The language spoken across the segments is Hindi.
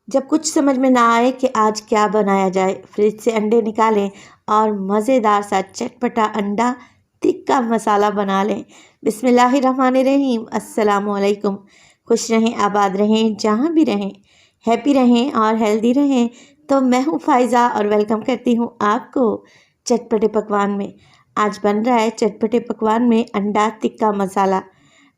जब कुछ समझ में ना आए कि आज क्या बनाया जाए, फ्रिज से अंडे निकालें और मज़ेदार सा चटपटा अंडा टिक्का मसाला बना लें। बिस्मिल्लाहिर्रहमानिर्रहीम। अस्सलामुअलैकुम। खुश रहें, आबाद रहें, जहाँ भी रहें, हैप्पी रहें और हेल्दी रहें। तो मैं हूँ फ़ाइज़ा और वेलकम करती हूँ आपको चटपटे पकवान में। आज बन रहा है चटपटे पकवान में अंडा टिक्का मसाला।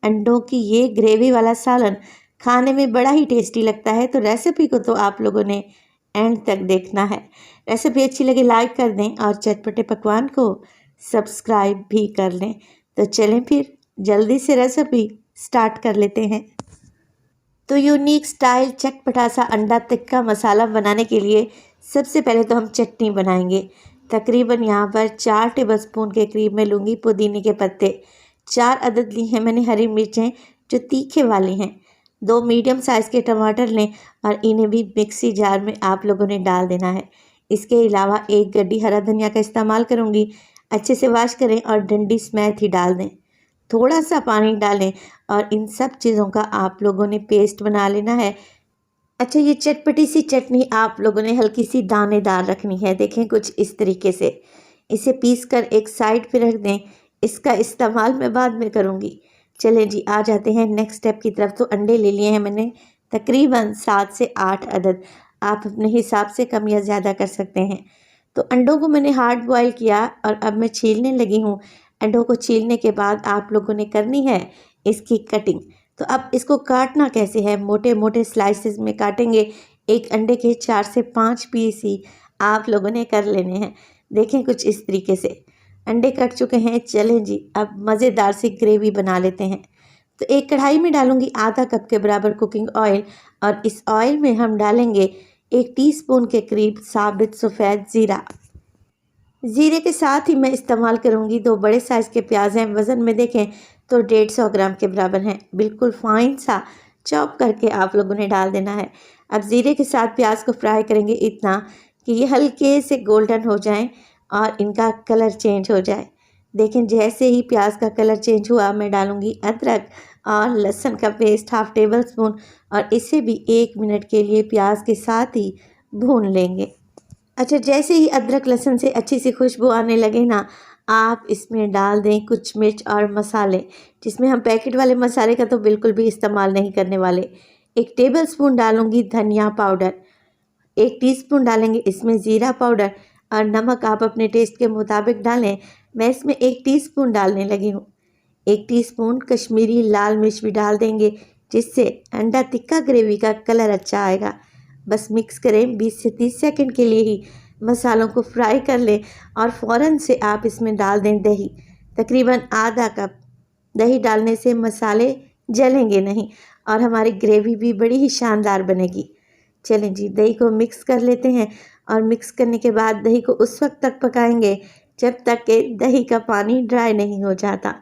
अंडों की ये ग्रेवी वाला सालन खाने में बड़ा ही टेस्टी लगता है, तो रेसिपी को तो आप लोगों ने एंड तक देखना है। रेसिपी अच्छी लगे लाइक कर दें और चटपटे पकवान को सब्सक्राइब भी कर लें। तो चलें फिर जल्दी से रेसिपी स्टार्ट कर लेते हैं। तो यूनिक स्टाइल चटपटा सा अंडा टिक्का मसाला बनाने के लिए सबसे पहले तो हम चटनी बनाएंगे। तकरीबन यहाँ पर 4 टेबलस्पून के करीब मैं लूँगी पुदीने के पत्ते। 4 अदद ली हैं मैंने हरी मिर्चें जो तीखे वाली हैं। 2 मीडियम साइज़ के टमाटर लें और इन्हें भी मिक्सी जार में आप लोगों ने डाल देना है। इसके अलावा 1 गड्डी हरा धनिया का इस्तेमाल करूँगी। अच्छे से वॉश करें और डंडी समेत ही डाल दें। थोड़ा सा पानी डालें और इन सब चीज़ों का आप लोगों ने पेस्ट बना लेना है। अच्छा, ये चटपटी सी चटनी आप लोगों ने हल्की सी दानेदार रखनी है। देखें कुछ इस तरीके से। इसे पीस कर एक साइड पे रख दें। इसका इस्तेमाल मैं बाद में करूँगी। चलें जी, आ जाते हैं नेक्स्ट स्टेप की तरफ। तो अंडे ले लिए हैं मैंने तकरीबन 7 से 8 अदद। आप अपने हिसाब से कम या ज़्यादा कर सकते हैं। तो अंडों को मैंने हार्ड बॉयल किया और अब मैं छीलने लगी हूँ। अंडों को छीलने के बाद आप लोगों ने करनी है इसकी कटिंग। तो अब इसको काटना कैसे है, मोटे मोटे स्लाइसेस में काटेंगे। एक अंडे के 4 से 5 पीस ही आप लोगों ने कर लेने हैं। देखें कुछ इस तरीके से अंडे कट चुके हैं। चलें जी, अब मज़ेदार सी ग्रेवी बना लेते हैं। तो एक कढ़ाई में डालूंगी आधा कप के बराबर कुकिंग ऑयल और इस ऑयल में हम डालेंगे 1 टीस्पून के करीब साबित सफ़ेद ज़ीरा। ज़ीरे के साथ ही मैं इस्तेमाल करूंगी 2 बड़े साइज़ के प्याज हैं। वज़न में देखें तो 150 ग्राम के बराबर हैं। बिल्कुल फाइन सा चॉप करके आप लोगों ने डाल देना है। अब ज़ीरे के साथ प्याज को फ्राई करेंगे इतना कि ये हल्के से गोल्डन हो जाएं और इनका कलर चेंज हो जाए। देखें जैसे ही प्याज का कलर चेंज हुआ मैं डालूंगी अदरक और लहसुन का पेस्ट 1/2 टेबल स्पून और इसे भी 1 मिनट के लिए प्याज के साथ ही भून लेंगे। अच्छा, जैसे ही अदरक लहसुन से अच्छी सी खुशबू आने लगे ना, आप इसमें डाल दें कुछ मिर्च और मसाले, जिसमें हम पैकेट वाले मसाले का तो बिल्कुल भी इस्तेमाल नहीं करने वाले। 1 टेबल स्पून डालूंगी धनिया पाउडर। 1 टीस्पून डालेंगे इसमें ज़ीरा पाउडर और नमक आप अपने टेस्ट के मुताबिक डालें। मैं इसमें 1 टीस्पून डालने लगी हूँ। 1 टीस्पून कश्मीरी लाल मिर्च भी डाल देंगे, जिससे अंडा टिक्का ग्रेवी का कलर अच्छा आएगा। बस मिक्स करें। 20 से 30 सेकंड के लिए ही मसालों को फ्राई कर लें और फ़ौरन से आप इसमें डाल दें दही। तकरीबन आधा कप। दही डालने से मसाले जलेंगे नहीं और हमारी ग्रेवी भी बड़ी ही शानदार बनेगी। चलें जी, दही को मिक्स कर लेते हैं और मिक्स करने के बाद दही को उस वक्त तक पकाएंगे जब तक कि दही का पानी ड्राई नहीं हो जाता।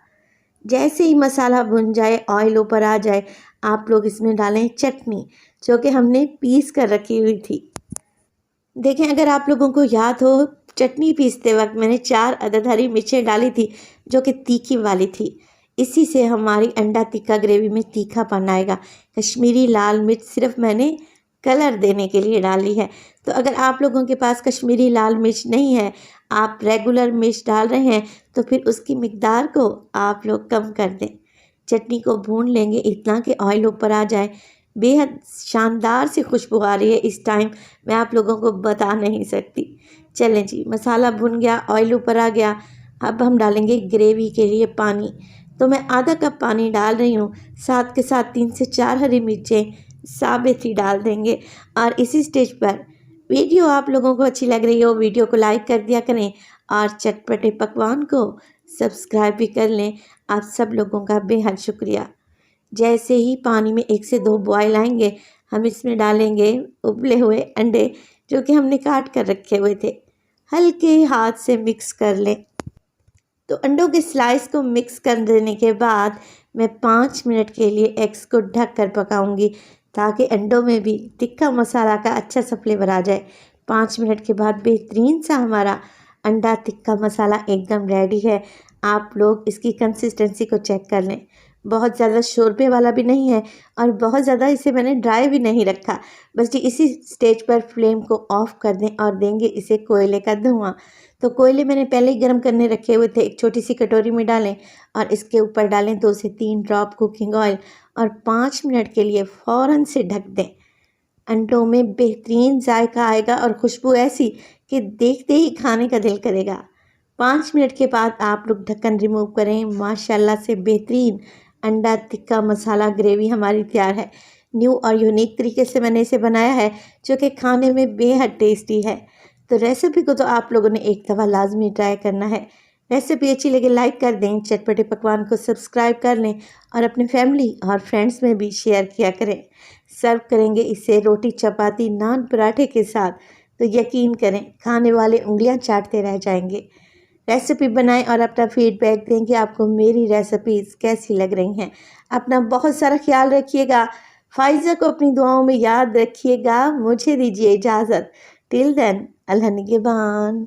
जैसे ही मसाला भुन जाए, ऑयल ऊपर आ जाए, आप लोग इसमें डालें चटनी जो कि हमने पीस कर रखी हुई थी। देखें, अगर आप लोगों को याद हो, चटनी पीसते वक्त मैंने 4 अदद हरी मिर्चें डाली थी जो कि तीखी वाली थी। इसी से हमारी अंडा टिक्का ग्रेवी में तीखापन आएगा। कश्मीरी लाल मिर्च सिर्फ मैंने कलर देने के लिए डाली है। तो अगर आप लोगों के पास कश्मीरी लाल मिर्च नहीं है, आप रेगुलर मिर्च डाल रहे हैं, तो फिर उसकी मिकदार को आप लोग कम कर दें। चटनी को भून लेंगे इतना कि ऑयल ऊपर आ जाए। बेहद शानदार सी खुशबू आ रही है इस टाइम, मैं आप लोगों को बता नहीं सकती। चलें जी, मसाला भुन गया, ऑयल ऊपर आ गया। अब हम डालेंगे ग्रेवी के लिए पानी। तो मैं आधा कप पानी डाल रही हूँ। साथ के साथ 3 से 4 हरी मिर्चें साबित ही डाल देंगे। और इसी स्टेज पर वीडियो आप लोगों को अच्छी लग रही हो, वीडियो को लाइक कर दिया करें और चटपटे पकवान को सब्सक्राइब भी कर लें। आप सब लोगों का बेहद शुक्रिया। जैसे ही पानी में 1 से 2 बॉयल आएंगे, हम इसमें डालेंगे उबले हुए अंडे जो कि हमने काट कर रखे हुए थे। हल्के हाथ से मिक्स कर लें। तो अंडों के स्लाइस को मिक्स कर देने के बाद मैं 5 मिनट के लिए एग्स को ढक कर पकाऊंगी ताकि अंडों में भी टिक्का मसाला का अच्छा सा फ्लेवर आ जाए। 5 मिनट के बाद बेहतरीन सा हमारा अंडा टिक्का मसाला एकदम रेडी है। आप लोग इसकी कंसिस्टेंसी को चेक कर लें। बहुत ज़्यादा शोरबे वाला भी नहीं है और बहुत ज़्यादा इसे मैंने ड्राई भी नहीं रखा। बस जी इसी स्टेज पर फ्लेम को ऑफ़ कर दें और देंगे इसे कोयले का धुआँ। तो कोयले मैंने पहले ही गर्म करने रखे हुए थे, एक छोटी सी कटोरी में डालें और इसके ऊपर डालें 2 से 3 ड्रॉप कुकिंग ऑयल और 5 मिनट के लिए फ़ौरन से ढक दें। अंडों में बेहतरीन जायका आएगा और खुशबू ऐसी कि देखते ही खाने का दिल करेगा। 5 मिनट के बाद आप लोग ढक्कन रिमूव करें। माशाल्लाह से बेहतरीन अंडा टिक्का मसाला ग्रेवी हमारी तैयार है। न्यू और यूनिक तरीके से मैंने इसे बनाया है जो कि खाने में बेहद टेस्टी है। तो रेसिपी को तो आप लोगों ने एक दफ़ा लाजमी ट्राई करना है। रेसिपी अच्छी लगे लाइक कर दें, चटपटे पकवान को सब्सक्राइब कर लें और अपने फैमिली और फ्रेंड्स में भी शेयर किया करें। सर्व करेंगे इसे रोटी चपाती नान पराठे के साथ तो यकीन करें खाने वाले उंगलियां चाटते रह जाएंगे। रेसिपी बनाएं और अपना फीडबैक दें कि आपको मेरी रेसिपीज़ कैसी लग रही हैं। अपना बहुत सारा ख्याल रखिएगा। फ़ाइज़ा को अपनी दुआओं में याद रखिएगा। मुझे दीजिए इजाज़त। टिल देन अल्लाह निगहबान।